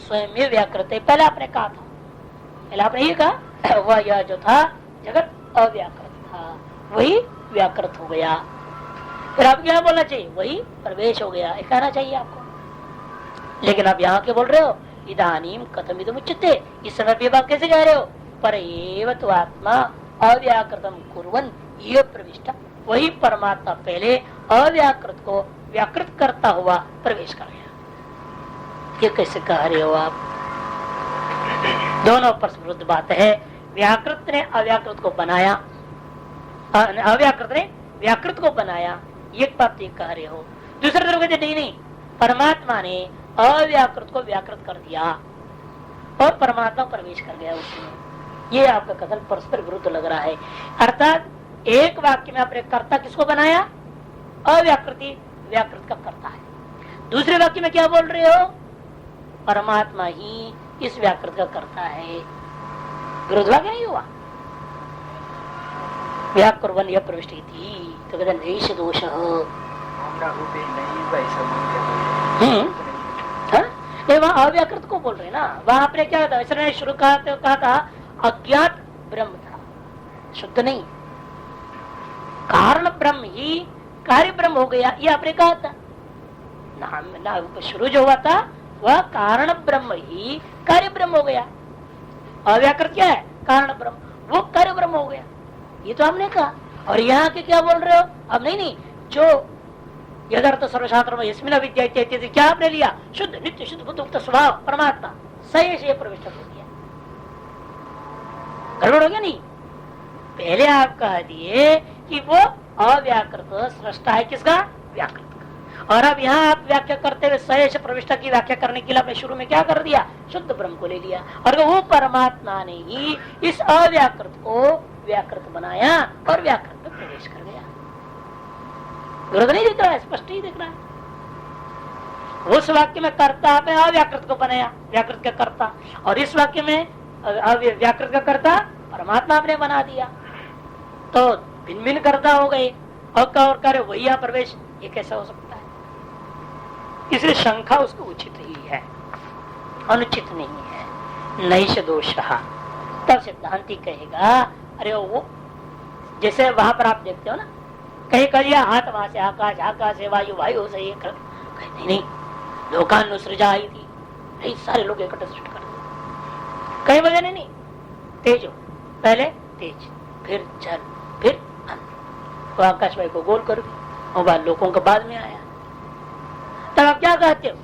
स्वयं में व्याकृत है। पहले आपने कहा था, पहले आपने ये कहा वह यह जो था जगत अव्याकृत था, वही व्याकृत हो गया। फिर आप क्या बोलना चाहिए? वही प्रवेश हो गया, कहना चाहिए आपको। लेकिन आप यहाँ के बोल रहे हो इदानीम कथम इदम उच्यते, इस समय भी आप कैसे कह रहे हो? पर एव तो आत्मा अव्याकृतम कुर्वन् ये प्रविष्ट, वही परमात्मा पहले अव्याकृत को व्याकृत करता हुआ प्रवेश कर गया। ये कैसे कह रहे हो आप? दोनों परस्पर विरुद्ध बात है। व्याकृत ने अव्याकृत को बनाया, अव्याकृत ने व्याकृत को बनाया, एक बात ये कह रहे हो। दूसरे तरफ कहते नहीं, परमात्मा ने अव्याकृत को व्याकृत कर दिया और परमात्मा प्रवेश कर गया उसमें। ये आपका कथन परस्पर विरुद्ध लग रहा है। अर्थात एक वाक्य में आपने कर्ता किसको बनाया? अव्याकृति व्याकृत का कर्ता है। दूसरे वाक्य में क्या बोल रहे हो? परमात्मा ही इस व्याकृत का कर्ता है। विरोध वाक्य नहीं हुआ। व्याकुर्वन् यह प्रविष्टि थी तो कहते नैष दोष। वहाँ अव्याकृत को बोल रहे ना, वहाँ आपने क्या था? इसने शुरू कहा था अज्ञात ब्रह्म था, शुद्ध नहीं, कारण ब्रह्म ही कार्य ब्रह्म हो गया, ये आपने कहा था ना। शुरू जो हुआ था वह कारण ब्रह्म ही कार्य ब्रह्म हो गया। अव्याकृत क्या है? कारण ब्रह्म, वो कार्य ब्रह्म हो गया, ये तो हमने कहा। और यहाँ के क्या बोल रहे हो? अब नहीं, जो यदार्थ सर्वशास्त्र में यस्मिन् अविद्या इत्यादि क्या आपने लिया? शुद्ध नित्य शुद्ध बुद्ध मुक्त स्वभाव परमात्मा सही प्रविष्ट हो गया। गड़बड़ हो गया नहीं? पहले आप कह दिए कि वो अव्याकृत सृष्टा है, किसका? व्याकृत का। और अब यहाँ आप व्याख्या करते हुए सहेश प्रविष्टा की व्याख्या करने के लिए आपने शुरू में क्या कर दिया? शुद्ध ब्रह्म को ले लिया। और वो परमात्मा ने ही इस अव्याकृत को व्याकृत बनाया और व्याकृत में प्रवेश कर गया। विरोध नहीं दिख रहा है, स्पष्ट ही दिख रहा है। उस वाक्य में कर्ता आपने अव्याकृत को बनाया, व्याकृत का कर्ता, और इस वाक्य में व्याकृत का कर्ता परमात्मा आपने बना दिया, तो भिन्न भिन्न कर्ता हो गए। और कार्य वही यहाँ प्रवेश, ये कैसा हो सकता है? इसलिए शंका उसको उचित ही है, अनुचित नहीं है। नैष दोष। तब सिद्धांति कहेगा अरे वो जैसे वहां पर आप देखते हो ना, कहीं कहिए हाथ वहां से आकाश, आकाश से वायु, वायु से ये कर, नहीं लोकान सृजा आई थी, नहीं सारे लोग इकट्ठे सृष्टि कर दिए। कहीं वजह नहीं, तेज हो, पहले तेज, फिर जल, फिर अन्न, तो आकाश वायु को गोल कर और बाद लोगों के बाद में आया। तब आप क्या कहते हो?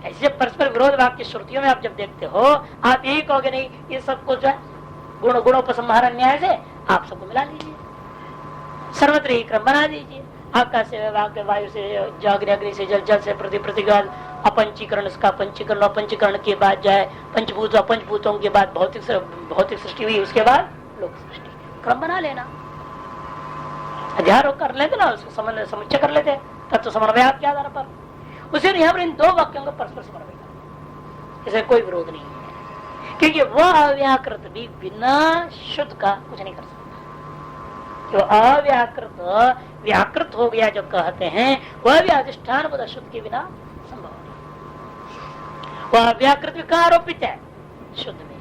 ऐसे परस्पर विरोध वाक्य श्रुतियों में आप जब देखते हो, आप यही कहोगे नहीं ये सब कुछ है गुणोपसंहार न्याय से आप सबको मिला लीजिए, सर्वत्र ही क्रम बना दीजिए। आकाश से वायु से जागृति, अग्नि से जल, जल से पृथ्वी, पृथ्वी के बाद अपंचीकरण, इसका पंचीकरण, अपंचीकरण के बाद जाए पंचभूत, पंचभूतों के बाद भौतिक सृष्टि हुई, उसके बाद लोक सृष्टि, क्रम बना लेना, अध्यारोप कर लेते ना, उसको समुच्चय कर लेते तत्व समन्वय के आधार पर। उसे यहाँ पर इन दो वाक्यों का परस्पर समन्वय करना, इसमें कोई विरोध नहीं है, क्योंकि वह अव्याकृत भी बिना शुद्ध का कुछ नहीं कर सकता। जो अव्याकृत व्याकृत हो गया जो कहते हैं, वह भी अधिष्ठान बोध शुद्ध के बिना संभव नहीं। वह व्याकृत भी कहाँ आरोपित है? शुद्ध में।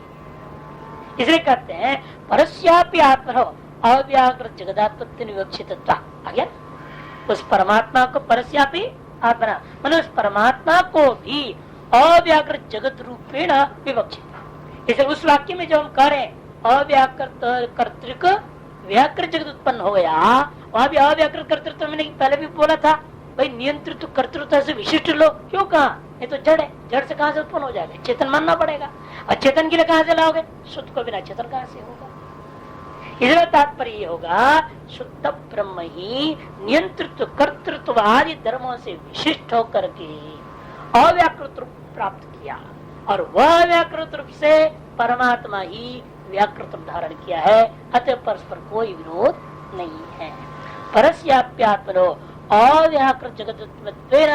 इसलिए कहते हैं परस्यापि आत्मनो अव्याकृत जगदात्पत्ति विवक्षित। उस परमात्मा को परस्यापि आत्मना, मतलब उस परमात्मा को भी अव्याकृत जगत रूपेण विवक्षित। इसलिए उस वाक्य में जो हम कह रहे हैं अव्याकृत कर्तृक व्याकृत जगत उत्पन्न हो गया, वहां भी अव्याकृत कर्तृत्व मैंने पहले भी बोला था भाई, नियंत्रित कर्तृत्व से विशिष्ट लोग क्यों कहा? ये तो जड़ है, जड़ से कहां से उत्पन्न हो जाएगा? चेतन मानना पड़ेगा, और चेतन के लिए कहां से लाओगे? शुद्ध को बिना चेतन कहां से होगा? इसलिए तात्पर्य ये होगा शुद्ध ब्रह्म ही नियंत्रित कर्तृत्व आदि धर्मों से विशिष्ट होकर के अव्याकृत रूप प्राप्त किया, और वह व्याकृत रूप से परमात्मा ही व्याकृत धारण किया है। अतः परस्पर कोई विरोध नहीं है। परस्याप्यात्मनो अव्याकृत जगत्वेन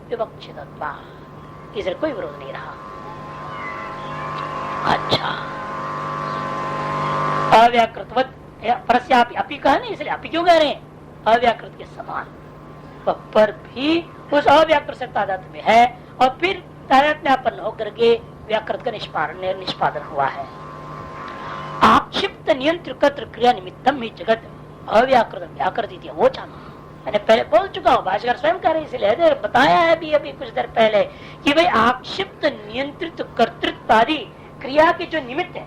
विवक्षितत्वात्, इसलिए कोई विरोध नहीं रहा। अच्छा, अव्याकृतवत परस्यापि, अपि कहा नहीं, इसलिए अपि क्यों कह रहे हैं? अव्याकृत के समान पर भी उस अव्याकृत से तादात्म्य में है, और फिर तादात्म्यापन्न होकर के व्याकृत का निष्पादन हुआ है। आक्षिप्त नियंत्रित क्रिया निमित्तम ही जगत अव्याकृत व्याकृत वो चाहना मैंने पहले बोल चुका हूँ, भाष्यकार स्वयं कह रहे इसलिए बताया है अभी कुछ देर पहले कि भाई आक्षिप्त नियंत्रित कर्तृत्व आदि क्रिया के जो निमित्त है,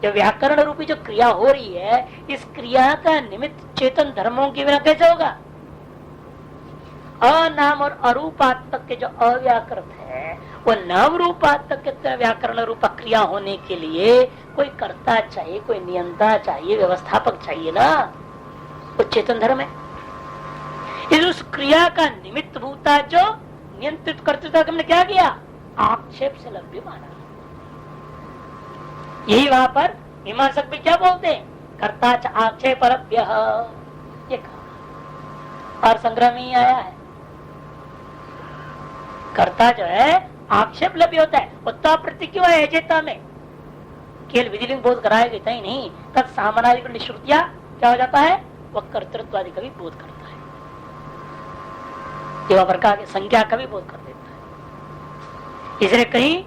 जो व्याकरण रूपी जो क्रिया हो रही है, इस क्रिया का निमित्त चेतन धर्मों के बिना कैसे होगा? अनाम और अरूपात्मक के जो अव्याकृत है वो नाम रूपात्मक के व्याकरण रूपा क्रिया होने के लिए कोई कर्ता चाहिए, कोई नियंता चाहिए, व्यवस्थापक चाहिए ना, वो चेतन धर्म है। इस उस क्रिया का निमित्त भूता जो नियंत्रित कर्तृत्व हमने क्या किया? आक्षेप से लभ्य माना। यही वहां पर मीमांसक भी क्या बोलते हैं? कर्ता च आक्षेपरभ्य, ये कहा और संग्रह में ही आया है। कर्ता जो है आक्षेप लभ्य होता है, उत्ता प्रतिक्रिया है चेता में केवल विधिलिंग बोध कराया गया ही नहीं, तब सामानाधिक निश्रुतिया क्या हो जाता है? वह कर्तृत्व आदि का भी बोध करता है, केवल प्रकार की संख्या का भी बोध कर देता है। इसलिए कहीं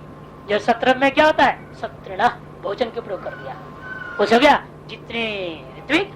जो सत्र में क्या होता है? सत्रिण भोजन के प्रयोग कर दिया, वो सब क्या जितने ऋत्विक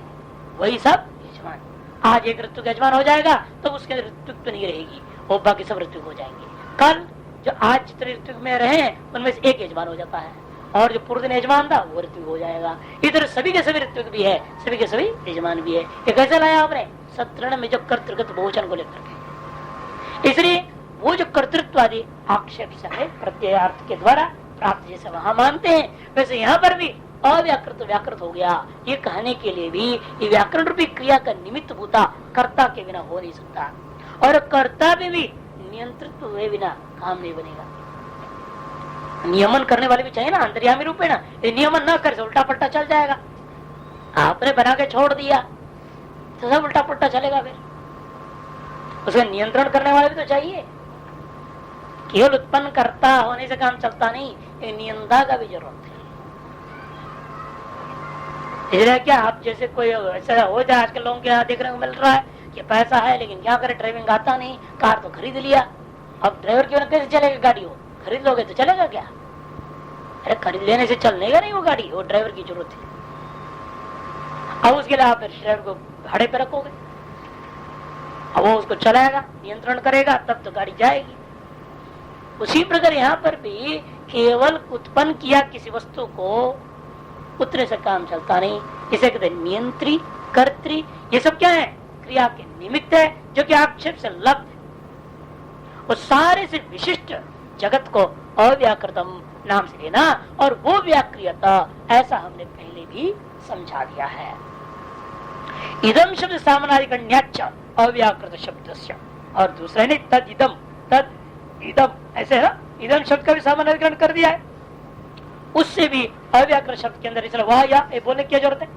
वही सब यजमान। आज एक ऋतु यजमान हो जाएगा तो उसके ऋत्विक तो नहीं रहेगी, वो बाकी सब ऋत्विक हो जाएंगे। कल जो आज जितने ऋत्विक में रहे उनमें से एक यजमान हो जाता है, और जो पूर्व दिन यजमान था वो ऋत्विक हो जाएगा। इधर सभी के सभी ऋत्विक भी है, सभी के सभी यजमान भी है। ये कैसे लाया आपने? सत्रण में जो कर्तृगत भोजन को लेकर के। इसलिए वो जो कर्तृत्व आदि आक्षेप से प्रत्ययार्थ के द्वारा प्राप्त जैसे वहां मानते हैं, वैसे यहाँ पर भी अव्याकृत व्याकृत हो गया, ये कहने के लिए भी ये व्याकरण रूपी क्रिया का निमित्त भूता कर्ता के बिना हो नहीं सकता, और कर्ता भी नियंत्रित हुए बिना काम नहीं बनेगा। नियमन करने वाले भी चाहिए ना, अंतर्यामी रूप है ना। ये नियमन न कर उल्टा पट्टा चल जाएगा, आपने बना के छोड़ दिया तो सब उल्टा पट्टा चलेगा, फिर उसका नियंत्रण करने वाले भी तो चाहिए। केवल उत्पन्न करता होने से काम चलता नहीं, ये नियंता का भी जरूरत है। इसलिए क्या आप जैसे कोई ऐसा हो जाए, आजकल लोगों के यहाँ देखने को मिल रहा है कि पैसा है लेकिन क्या करे, ड्राइविंग आता नहीं, कार तो खरीद लिया, अब ड्राइवर क्यों ना कैसे चलेगा गाड़ी? हो खरीद लोगे तो चलेगा क्या? अरे खरीद लेने से चलने का नहीं वो गाड़ी, वो ड्राइवर की जरूरत है। अब उसके लिए आप ड्राइवर को भाड़े पे रखोगे, अब वो उसको चलाएगा, नियंत्रण करेगा, तब तो गाड़ी जाएगी। उसी प्रकार यहाँ पर भी केवल उत्पन्न किया किसी वस्तु को, उतने से काम चलता नहीं। इसे कहते नियंत्री कर्त्री, ये सब क्या है? क्रिया के निमित्त है, जो कि आक्षेप से लब्ध। वो सारे से विशिष्ट जगत को अव्याकृतम नाम से लेना, और वो व्याक्रियता ऐसा हमने पहले भी समझा दिया है। इदम शब्द सामनाधिकरण्याच्च अव्याकृत शब्दस्य, और दूसरे ने तद इदम, तद इदम ऐसे है ना, इदम शब्द का भी सामानाधिकरण कर दिया है, उससे भी अव्याकृत शब्द के अंदर इसलिए वह या बोलने की क्या जरूरत है?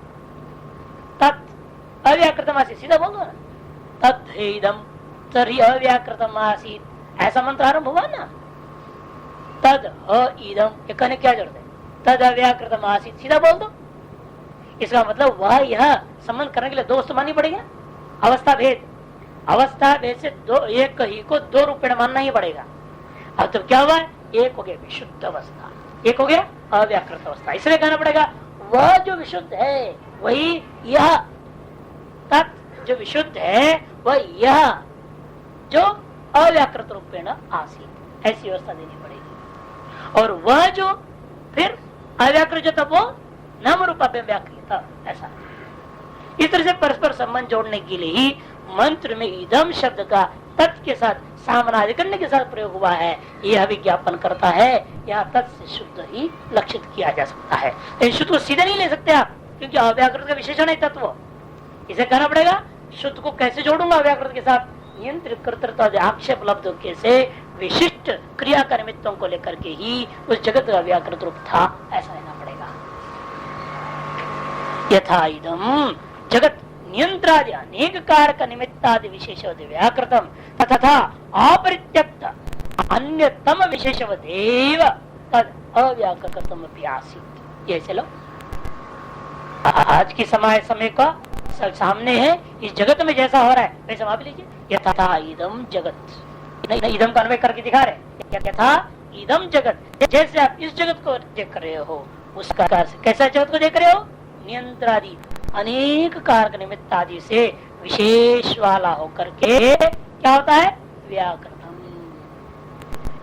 तत् अव्याकृतम आसीत, सीधा बोल दो ना, तत् इदम तर्हि अव्याकृतम आसीत, ऐसा मंत्र आरंभ हुआ ना। तद इदम ये कहने क्या जरूरत है? तद अव्याकृतम आसीत, सीधा बोल दो। इसका मतलब वह यह संबंध करने के लिए दो वस्तु माननी पड़ेगी, अवस्था भेद। अवस्था भेद से दो, एक ही को दो रूप में मानना ही पड़ेगा। अब तो क्या हुआ? एक हो गया विशुद्ध अवस्था, एक हो गया अव्याकृत अवस्था। इसलिए कहना पड़ेगा वह जो विशुद्ध है वही यह, तत् जो विशुद्ध है वह यह जो अव्याकृत रूपेण आसीत, ऐसी व्यवस्था देनी पड़ेगी। और वह जो फिर अव्याकृत जो तब वो नाम रूपा व्याकृत, ऐसा। इस तरह से परस्पर संबंध जोड़ने के लिए ही मंत्र में इदम शब्द का तत् के साथ सामनाधिकरण के साथ प्रयोग हुआ है। यह विज्ञापन करता है यहाँ तत् से शुद्ध ही लक्षित किया जा सकता है, लेकिन शुद्ध को सीधे नहीं ले सकते आप, क्योंकि अव्याकृत का विशेषण है तत्व। इसे कहना पड़ेगा शुद्ध को कैसे जोड़ूंगा अव्याकृत के साथ? नियंत्रित कर्तृत्व आक्षेप लब्ध के से विशिष्ट क्रिया का निमित्तों को लेकर के ही उस जगत का व्याकृत रूप था, ऐसा लेना पड़ेगा। यथा इदम जगत नियंत्रादि अनेक कारक निमित्तादि विशेष व्याकृतम तथा अपरित्यक्त अन्यतम विशेषवदेव तद अव्याकृतम आसीत। ये चलो आज की समय का सब सामने है, इस जगत में जैसा हो रहा है वैसा आप लीजिए। यथा इदम जगत, नहीं इदम का अन्वय करके दिखा रहे, यथा इदम जगत, जैसे आप इस जगत को देख रहे हो उस प्रकार से कैसा जगत को देख रहे हो, नियंत्रादि अनेक कारक निमित्त आदि से विशेष वाला होकर के क्या होता है, व्याकृतम।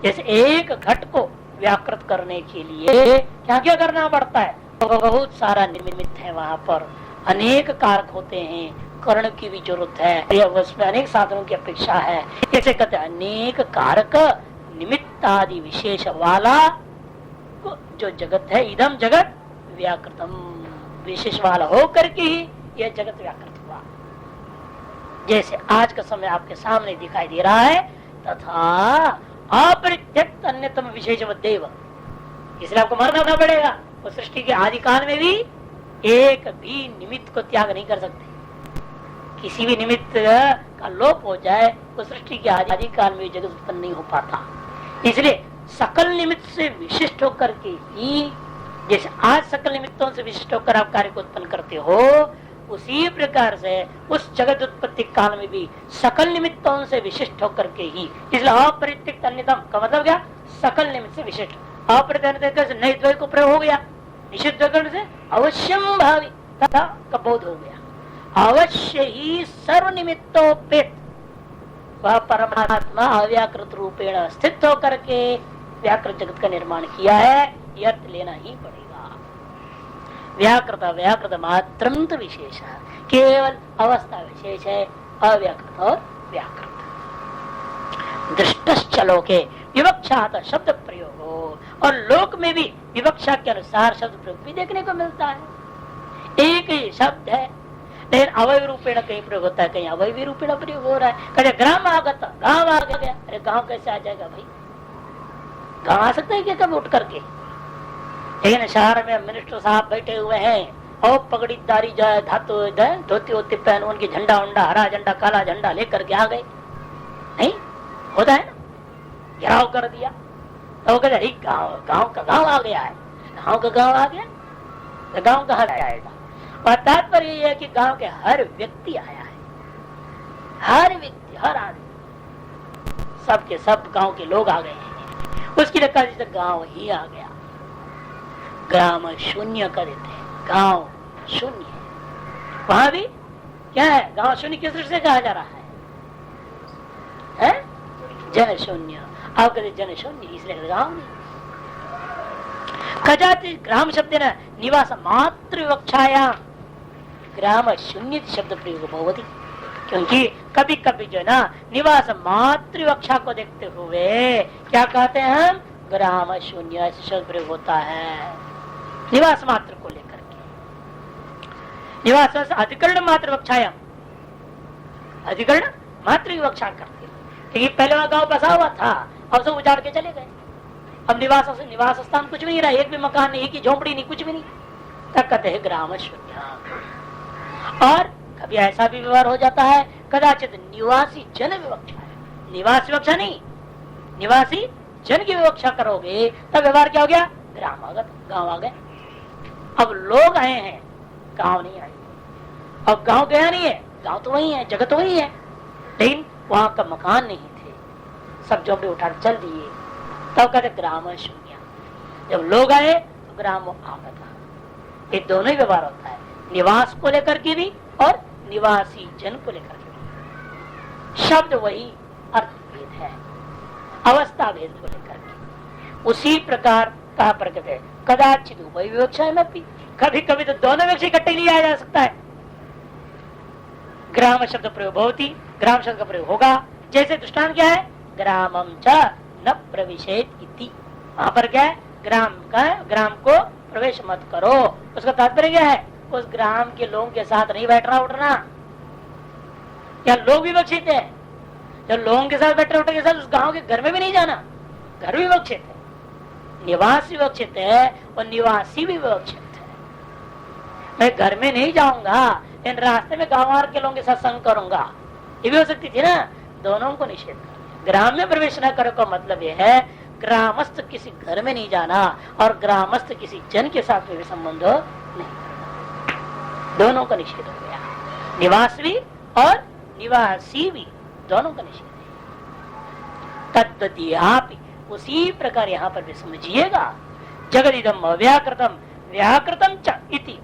जैसे एक घट को व्याकृत करने के लिए क्या क्या करना पड़ता है, तो बहुत सारा निमित्त है, वहां पर अनेक कारक होते हैं, कर्ण की भी जरूरत है, उसमें अनेक साधनों की अपेक्षा है। ऐसे कहते हैं अनेक कारक निमित्त आदि विशेष वाला जो जगत है, इदम जगत व्याकृतम, विशेष वाला हो करके ही यह जगत व्याकृत हुआ। जैसे आज का समय आपके सामने दिखाई दे रहा है, तथा अपरित्यक्त अन्यतम विशेष देव, इसलिए आपको मानना पड़ेगा वो सृष्टि के आदि काल में भी एक भी निमित्त को त्याग नहीं कर सकते। किसी भी निमित्त का लोप हो जाए तो सृष्टि के आदि काल में जगत उत्पन्न नहीं हो पाता। इसलिए सकल निमित्त से विशिष्ट होकर के ही, जैसे आज सकल निमित्तों से विशिष्ट होकर आप कार्य को उत्पन्न करते हो, उसी प्रकार से उस जगत उत्पत्ति काल में भी सकल निमित्तों से विशिष्ट होकर के ही, इसलिए अपरित्यक्त अन्यतम का मतलब क्या, सकल निमित्त से विशिष्ट। अपरित्यक्त से नए द्वय को प्रयोग हो गया, निषिद्ध से अवश्यम भावी तथा का बोध हो गया। अवश्य ही सर्व निमित्तोपेत वह परमात्मा अव्याकृत रूपेण स्थित होकर के व्याकृत जगत का निर्माण किया है, यह अर्थ लेना ही पड़ेगा। व्याकृत व्याकृत मात्रंत विशेष, केवल अवस्था विशेष है, अव्याकृत और व्याकृत। दृष्टश्चलो के विवक्षात शब्द प्रयोग हो, और लोक में भी विवक्षा के अनुसार शब्द प्रयोग भी देखने को मिलता है। एक ही शब्द है लेकिन अवय रूपेण कहीं प्रयोग होता है, कहीं अवय रूपेण प्रयोग हो रहा है। कहते ग्राम आगत, गांव आ गया। अरे गांव कैसे आ जाएगा भाई, गांव आ सकता है क्या कभी उठ करके? लेकिन शहर में मिनिस्टर साहब बैठे हुए हैं और पगड़ी दारी जाए, धातु धोती वोती पहन, उनकी झंडा उंडा, हरा झंडा काला झंडा लेकर के आ गए, नहीं होता है ना, घेराव कर दिया तो कहते गांव का गांव आ गया है। गांव का गांव आ गया तो गांव कहाँ आएगा? और तात्पर्य यह है कि गांव के हर व्यक्ति आया है, हर व्यक्ति, हर आदमी, सबके सब गांव के लोग आ गए हैं। उसकी रखा जैसे गांव ही आ गया। ग्राम शून्य कर देते हैं, गांव शून्य है। वहां भी क्या है, गांव शून्य किस दृष्टि से कहा जा रहा है? जन शून्य। आप कहते जन शून्य, इसलिए गांव नहीं। कदाचित ग्राम शब्द न निवास मात्र विवक्षाया ग्राम शून्य शब्द प्रयोग भवति, क्योंकि कभी कभी जो है ना निवास मात्र विवक्षा को देखते हुए क्या कहते हैं हम, ग्राम शून्य शब्द प्रयोग होता है निवास मात्र को लेकर के। निवास अधिकरण मात्र विवक्षाया, अधिकरण मात्र विवक्षा करते, क्योंकि पहले वहां गांव बसा हुआ था, अब सब उजाड़ के चले गए। अब निवास स्थान कुछ भी नहीं रहा, एक भी मकान नहीं, एक ही झोंपड़ी नहीं, कुछ भी नहीं, तब कहते हैं ग्राम शून्य। और कभी ऐसा भी व्यवहार हो जाता है, कदाचित निवासी जन विवक्षा है, निवास विवक्षा नहीं, निवासी जन की विवक्षा करोगे तब व्यवहार क्या हो गया, ग्राम आगत, गांव आ गए। अब लोग आए हैं, गांव नहीं आए। अब गांव गया नहीं है, गांव तो वही है, जगत वही है, लेकिन वहां का मकान नहीं थे, सब झोंपड़े उठा चल दिए, तब कहते ग्राम शून्य। जब लोग आए तो ग्राम आगत। ये दोनों ही व्यवहार होता है, निवास को लेकर के भी और निवासी जन को लेकर के भी। शब्द वही, अर्थ भेद है, अवस्था भेद को लेकर के। उसी प्रकार कहा पर कहते हैं कदाचित उभय विवक्षा में भी, कभी कभी तो दोनों विवक्षा इकट्ठे लिया जा सकता है। ग्राम शब्द प्रयोग होती, ग्राम शब्द का प्रयोग होगा। जैसे दृष्टांत क्या है, ग्रामम च न प्रविशेत इति, वहां पर क्या है, ग्राम को प्रवेश मत करो। उसका तात्पर्य क्या है, उस ग्राम के लोगों के साथ नहीं बैठना उठना। या लोग विवक्षित है, जब लोगों के साथ बैठने उठने के साथ उस गांव के घर में भी नहीं जाना, घर भी विवक्षित है, निवास विवक्षित है और निवासी भी विवक्षित है। मैं घर में नहीं जाऊंगा, इन रास्ते में गांव के लोगों के साथ संग करूंगा, ये भी हो सकती थी ना। दोनों को निषेध कर, ग्राम में प्रवेश न करो का मतलब यह है ग्रामस्थ किसी घर में नहीं जाना और ग्रामस्थ किसी जन के साथ में भी संबंध नहीं, दोनों का निषेध हो गया। निवास भी और निवासी भी दोनों का निषेध है। तद्वतीयापि उसी प्रकार यहाँ पर भी समझिएगा, जगदिदम अव्याकृतम व्याकृतम च इति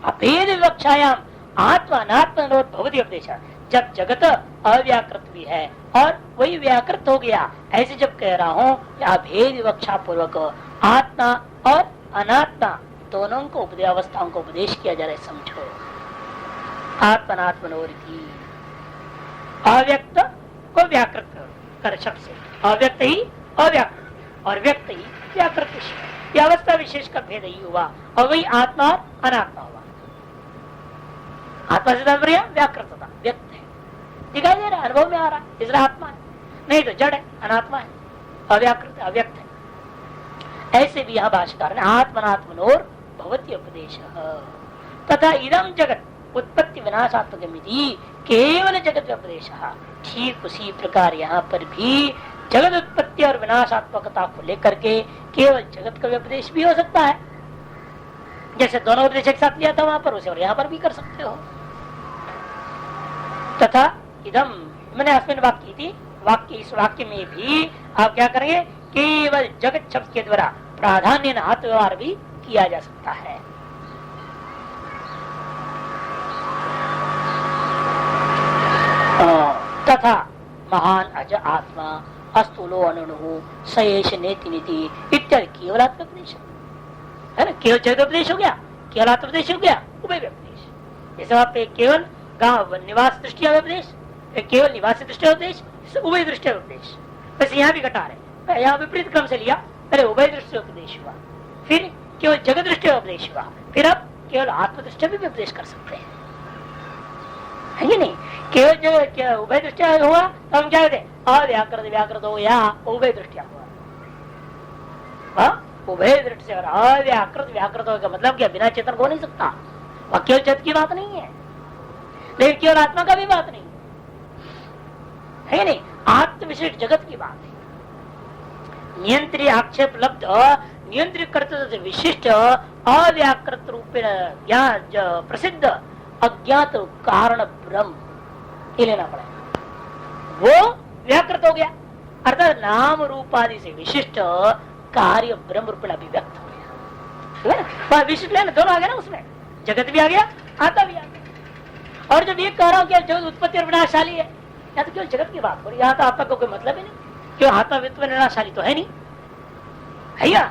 अभेद विवक्षायाम आत्मा अनात्मा भवति उपदेश। जब जगत अव्याकृत भी है और वही व्याकृत हो गया, ऐसे जब कह रहा हूँ अभेद विवक्षा पूर्वक आत्मा और अनात्मा दोनों को उपदेश अवस्थाओं को उपदेश किया जा रहा है। समझो, आत्मनात्मनोरिति अव्यक्त को व्याकृत कर शब्द से, अव्यक्त ही अव्याकृत और व्यक्त ही व्याकृत विषय, यह अवस्था विशेष का भेद ही हुआ और वही आत्मा और अनात्मा हुआ। आत्मा से तात्पर्य व्याकृतता, व्यक्त है, दिखाई दे रहा है, अनुभव में आ रहा है, इसलिए आत्मा है, नहीं तो जड़ है, अनात्मा है, अव्याकृत अव्यक्त है। ऐसे भी यह भाष्यकार ने आत्मनात्मनोर भवति उपदेश तथा इदम जगत उत्पत्ति विनाशात्मकमिति केवल जगत उपदेश। ठीक उसी प्रकार यहाँ पर भी जगत उत्पत्ति और विनाशात्मकता को लेकर के केवल जगत का उपदेश भी हो सकता है, जैसे दोनों उपदेश एक साथ लिया था वहां पर, उसे और यहाँ पर भी कर सकते हो। तथा इदम मैंने अस्मिन वाक्य थी, वाक्य इस वाक्य में भी आप क्या करेंगे, केवल जगत शब्द के द्वारा प्राधान्य हाथ व्यवहार भी किया जा सकता है। तथा महान अज आत्मा अस्तुलो अनु सयेश नेति नीति इत्यादि केवल आत्मोपदेश है ना, केवल जगदोपदेश हो गया, केवल आत्मोपदेश हो गया, उभय उपदेश। जैसे वहां पे केवल गांव निवास दृष्टि उपदेश, केवल निवासी दृष्टि उपदेश, उभय दृष्टि उपदेश। वैसे यहाँ भी घटा रहे, यहाँ विपरीत क्रम से लिया, पहले उभय दृष्टि उपदेश हुआ, फिर केवल जगत दृष्टि उपदेश हुआ, फिर अब केवल आत्मदृष्टि भी उपदेश कर सकते हैं, है कि नहीं। केवल जो उभय दृष्टिया हुआ तो हम क्या कहते हैं, अव्याकृत व्याकृत हो या उभय दृष्टिया हुआ। उभय दृष्टि से अव्याकृत व्याकृत हो का मतलब क्या, बिना चेतन हो नहीं सकता, वह केवल चेतन की बात नहीं है, लेकिन केवल आत्मा का भी बात नहीं है नहीं, आत्म विशिष्ट जगत की बात है। नियंत्रित आक्षेप लब्ध नियंत्रित कर्तव्य से विशिष्ट अव्याकृत रूपेण प्रसिद्ध अज्ञात कारण ब्रह्म ये लेना पड़ेगा, वो व्याकृत हो गया, अर्थात नाम रूप आदि से विशिष्ट कार्य ब्रह्म रूपेण अभिव्यक्त हो गया। विशिष्ट लेना दोनों आ गया ना, उसमें जगत भी आ गया, आत्मा भी आ गया। और जब ये कह रहा हूं कि जगत उत्पत्ति और विनाशशाली है, या तो केवल जगत की बात हो रही, यहाँ तो आत्मा को कोई मतलब ही नहीं, क्यों आत्मा उत्पन्न विनाशशाली तो है नहीं, है या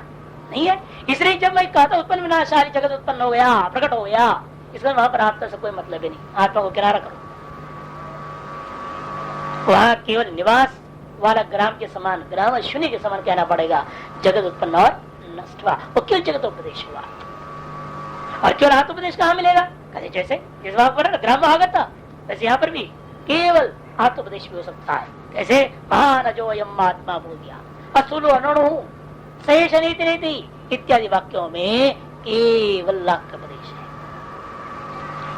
नहीं है। इसलिए जब मैं कहता उत्पन्न विनाशशाली जगत उत्पन्न हो गया, प्रकट हो गया, इसलिए वहां पर आत्मा से कोई मतलब ही नहीं, आत्मा को किनारा करो। वहां केवल निवास वाला ग्राम के समान, ग्राम शून्य के समान कहना पड़ेगा, जगत उत्पन्न और नष्ट हुआ, वो केवल जगत उपदेश हुआ। और केवल आत्मोपदेश कहाँ मिलेगा, कहते जैसे जिस वहां पर ग्राम आगत था, वैसे यहाँ पर भी केवल आत्मोपदेश भी हो सकता है। कैसे, महान अजो यम आत्मा बोधिया असूलो अनु शेष नीति नीति इत्यादि वाक्यों में केवल आत्मोपदेश है।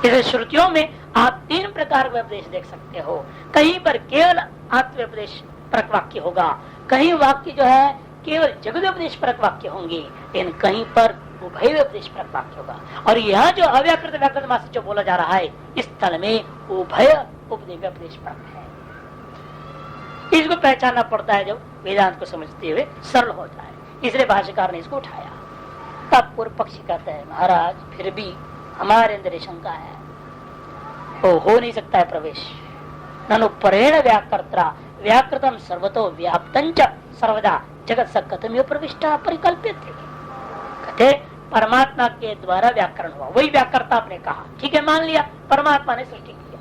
इस श्रुतियों में आप तीन प्रकार का उपदेश देख सकते हो, कहीं पर केवल आत्मोपदेश परक वाक्य होगा, कहीं वाक्य जो है केवल जगदोपदेश परक वाक्य होंगे, लेकिन कहीं पर उभय उपदेश परक वाक्य होगा। और यहाँ जो अव्याकृत व्याकृत मास जो बोला जा रहा है, इस स्थल में उभय उपदेश परक है। इसको पहचानना पड़ता है जब वेदांत को समझते हुए सरल हो जाए, इसलिए भाष्यकार ने इसको उठाया। तब पूर्व पक्षी कहते हैं, महाराज फिर भी हमारे अंदर शंका है, वो हो नहीं सकता है प्रवेश। ननु परेण व्याकर्ता व्याकृतम सर्वतो व्याप्तं च सर्वदा जगत स कथम प्रविष्टा परिकल्पित। कहते परमात्मा के द्वारा व्याकरण हुआ, वही व्याकर्ता आपने कहा, ठीक है मान लिया, परमात्मा ने सृष्टि किया,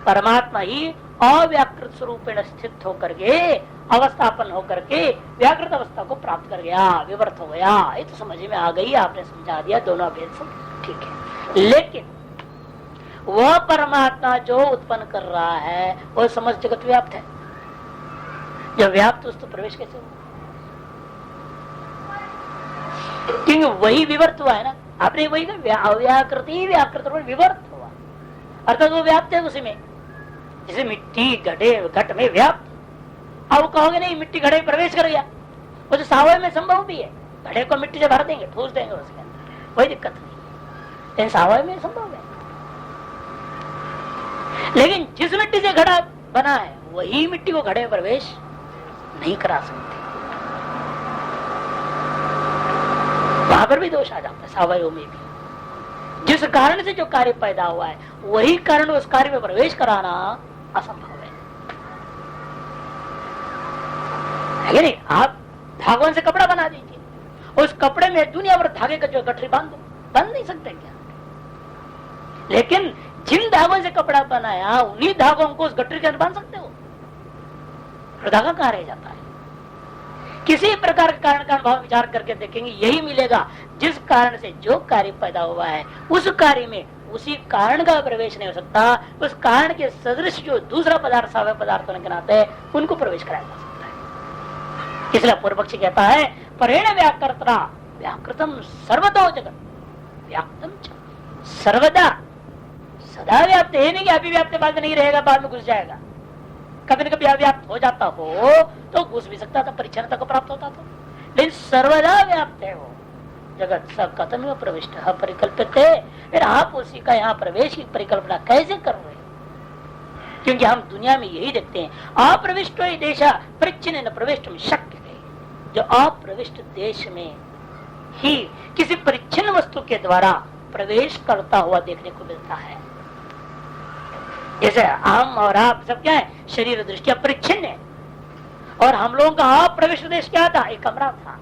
परमात्मा ही अव्याकृत स्वरूप में स्थित होकर के अवस्थापन होकर के व्याकृत अवस्था को प्राप्त कर गया, विवर्त हो गया। ये तो समझ में आ गई, आपने समझा दिया, दोनों भेद सब ठीक है। लेकिन वह परमात्मा जो उत्पन्न कर रहा है वह समस्त जगत व्याप्त है, जब व्याप्त उस तो प्रवेश कैसे हुआ, क्योंकि वही विवर्त हुआ है ना, आपने वही अव्याकृति व्याकृत विवर्त हुआ, अर्थात वो व्याप्त है उसी में, जैसे मिट्टी घट में व्याप्त। अब कहोगे नहीं मिट्टी घड़े में प्रवेश कर गया, वो तो स्वाभाविक में संभव भी है, घड़े को मिट्टी से भर देंगे, ठूस देंगे उसके अंदर, कोई दिक्कत नहीं, लेकिन स्वाभाविक में संभव है। लेकिन जिस मिट्टी से घड़ा बना है वही मिट्टी को घड़े में प्रवेश नहीं करा सकते। वहां पर भी दोष आ जाता है, सावयव में भी। जिस कारण से जो कार्य पैदा हुआ है वही कारण उस कार्य में प्रवेश कराना असंभव है नहीं? आप धागों से कपड़ा बना दीजिए, उस कपड़े में दुनिया भर धागे का जो गठरी बांध दो, बांध नहीं सकते क्या? लेकिन जिन धागों से कपड़ा बनाया उन्हीं धागों को उस गठरी के अंदर बांध सकते हो, और धागा कहां रह जाता है? किसी प्रकार के कारण का भाव विचार करके देखेंगे, यही मिलेगा जिस कारण से जो कार्य पैदा हुआ है उस कार्य में उसी कारण का प्रवेश नहीं हो सकता, उस कारण के सदृश जो दूसरा पदार्थ सावयव पदार्थ होने के नाते उनको प्रवेश कराया जा सकता है। इसलिए पूर्व पक्षी कहता है परेण व्याकर्ता व्याकृतम सर्वतो जगत व्याप्तम सर्वदा, सदा व्याप्त है नहीं कि अभिव्याप्त बाद में नहीं रहेगा, बाद में घुस जाएगा। कभी न कभी अव्याप्त हो जाता हो तो घुस भी सकता था, परिच्छन्नता को प्राप्त होता था, लेकिन सर्वदा व्याप्त है वो जगत। सब कथम प्रविष्ट परिकल्पित है, फिर आप उसी का यहाँ प्रवेश की परिकल्पना कैसे कर रहे हैं? क्योंकि हम दुनिया में यही देखते हैं अप्रविष्ट देश परिच्छिन्न प्रविष्ट में शक्य है। जो अप्रविष्ट देश में ही किसी परिच्छिन्न वस्तु के द्वारा प्रवेश करता हुआ देखने को मिलता है। जैसे हम और आप सब क्या है, शरीर दृष्टि परिच्छिन्न है, और हम लोगों का अप्रविष्ट देश क्या था? एक कमरा था।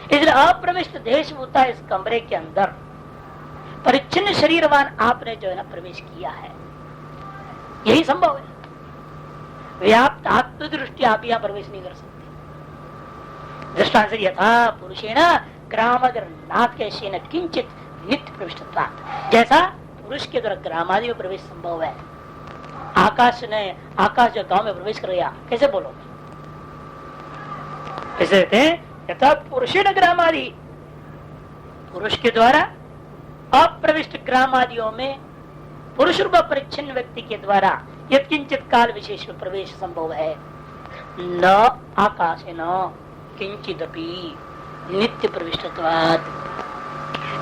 इसलिए अप्रविष्ट देश होता है, इस कमरे के अंदर परिच्छिन्न शरीरवान आपने जो है ना प्रवेश किया है, यही संभव है। व्याप्त आत्म दृष्टि आप यहाँ प्रवेश नहीं कर सकते। दृष्टांत यथा पुरुषेण ग्रामगर नाथ के शेन किंचित नित्य प्रविष्ट, जैसा पुरुष के द्वारा ग्रामादि में प्रवेश संभव है। आकाश जो गांव में प्रवेश कर गया, कैसे बोलो? कैसे कहते हैं? यथा पुरुषेण ग्रामादि, पुरुष के द्वारा अप्रविष्ट ग्रामादियों में पुरुष रूप परिच्छिन्न व्यक्ति के द्वारा यत्किंचित काल विशेष में प्रवेश संभव है। न आकाशेन किंचिदपि नित्य प्रविष्टत्वात्,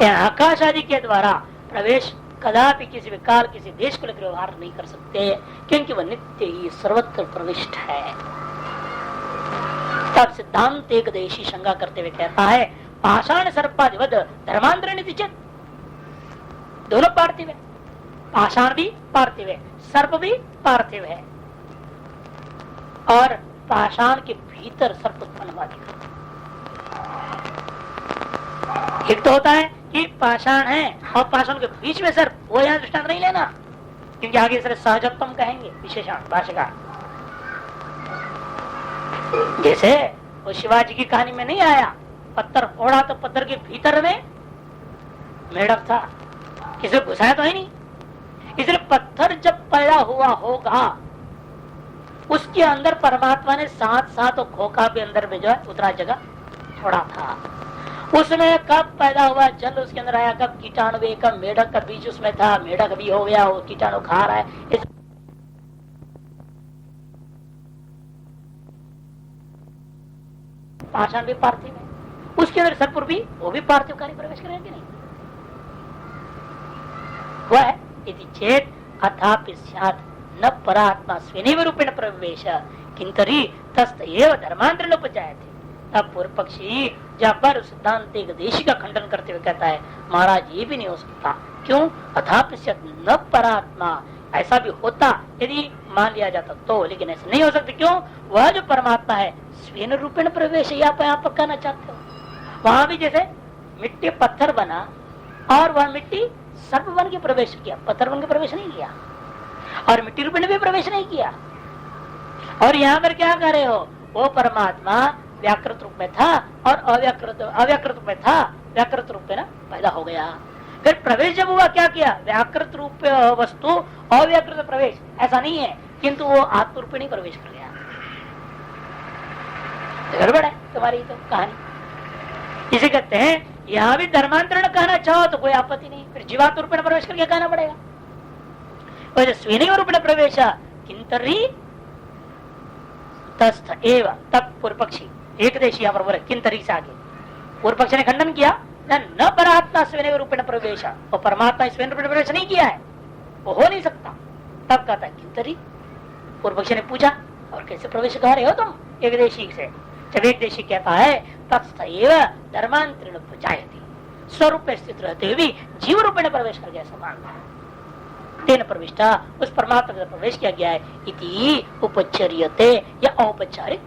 आकाश आदि के द्वारा प्रवेश कदापि किसी भी काल किसी देश को लेकर व्यवहार नहीं कर सकते, क्योंकि वह नित्य ही सर्वत्र प्रविष्ट है। तब सिद्धांत एक देशी शंका करते हुए कहता है पाषाण सर्पाधिवद धर्मांतर नितिचेत, दोनों पार्थिव है, पाषाण भी पार्थिव है, सर्प भी पार्थिव है, और पाषाण के भीतर सर्प उत्पन्न हुआ दिखा। एक तो होता है कि पाषाण है और पाषाण के बीच में सर्प, वो यहाँ दृष्टांत नहीं लेना, क्योंकि आगे इसे सहजत्वम कहेंगे विशेषण भाषाकार। जैसे वो शिवाजी की कहानी में नहीं आया, पत्थर फोड़ा तो पत्थर के भीतर में मेढक था, किसी को घुसाया तो है नहीं। इसलिए पत्थर जब पैदा हुआ होगा उसके अंदर परमात्मा ने साथ साथ खोखा भी अंदर में जो है उतना जगह छोड़ा था। उसमें कब पैदा हुआ जल उसके अंदर आया, कब कीटाणु, कब मेढक का बीज उसमें था, मेढक भी हो गया, वो कीटाणु खा रहा है। पाषाण भी पार्थिव है, उसके अंदर सर्प भी, वो भी पार्थिव कार्य प्रवेश करेंगे नहीं। वह है यदि चेत अथापि स्यात् न परात्मा स्वेनैव रूपेण प्रवेश किंतरी तस्त एव धर्मांतर उपजायते। तब पूर्व पक्षी जब पर सिद्धांत एक देशी का खंडन करते हुए कहता है महाराज ये भी नहीं हो सकता। क्यों? अथापि स्यात् न परात्मा, ऐसा भी होता यदि मान लिया जाता तो, लेकिन ऐसा नहीं हो सकता। क्यों? वह जो परमात्मा है स्वेन रूपेण प्रवेश, आप यहाँ पर कहना चाहते हो। वहां भी जैसे मिट्टी पत्थर बना और वह मिट्टी सर्प बन के प्रवेश किया, पत्थर बन के प्रवेश नहीं किया, और मिट्टी रूप में भी प्रवेश नहीं किया। और यहाँ पर क्या कर रहे हो? वो परमात्मा व्याकृत रूप में था और अव्याकृत रूप में था, व्याकृत रूप में ना पैदा हो गया। फिर प्रवेश जब हुआ क्या किया? व्याकृत रूप वस्तु अव्याकृत प्रवेश, ऐसा नहीं है, किंतु वो आत्म रूप नहीं प्रवेश कर गया। गड़बड़ है तुम्हारी तो कहानी। इसे कहते हैं यहाँ भी धर्मांतरण कहना चाहो तो कोई आपत्ति नहीं, फिर जीवात्म रूप में प्रवेश करके कहना पड़ेगा। स्वेनैव रूपेण प्रवेश किंतरी तस्थ एव, तब पूर्व पक्षी एक देशी यहाँ पर बोले किंतरी से आगे पूर्व पक्षी ने खंडन किया न परात्मा स्वेनैव रूपेण प्रवेश, और परमात्मा स्वेन रूपेण प्रवेश नहीं किया है, वो हो नहीं सकता। तब कहता है किंतरी। पूर्व पक्षी ने पूछा और कैसे प्रवेश कर रहे हो तुम एक देशी से? जब एक देशी कहता है तत्सैव धर्मांतरण जायते, स्वरूप में स्थित रहते हुए भी जीव रूप में प्रवेश कर गया समान तेन प्रविष्टा, उस परमात्मा का प्रवेश किया गया है। इति उपचर्यते या औपचारिक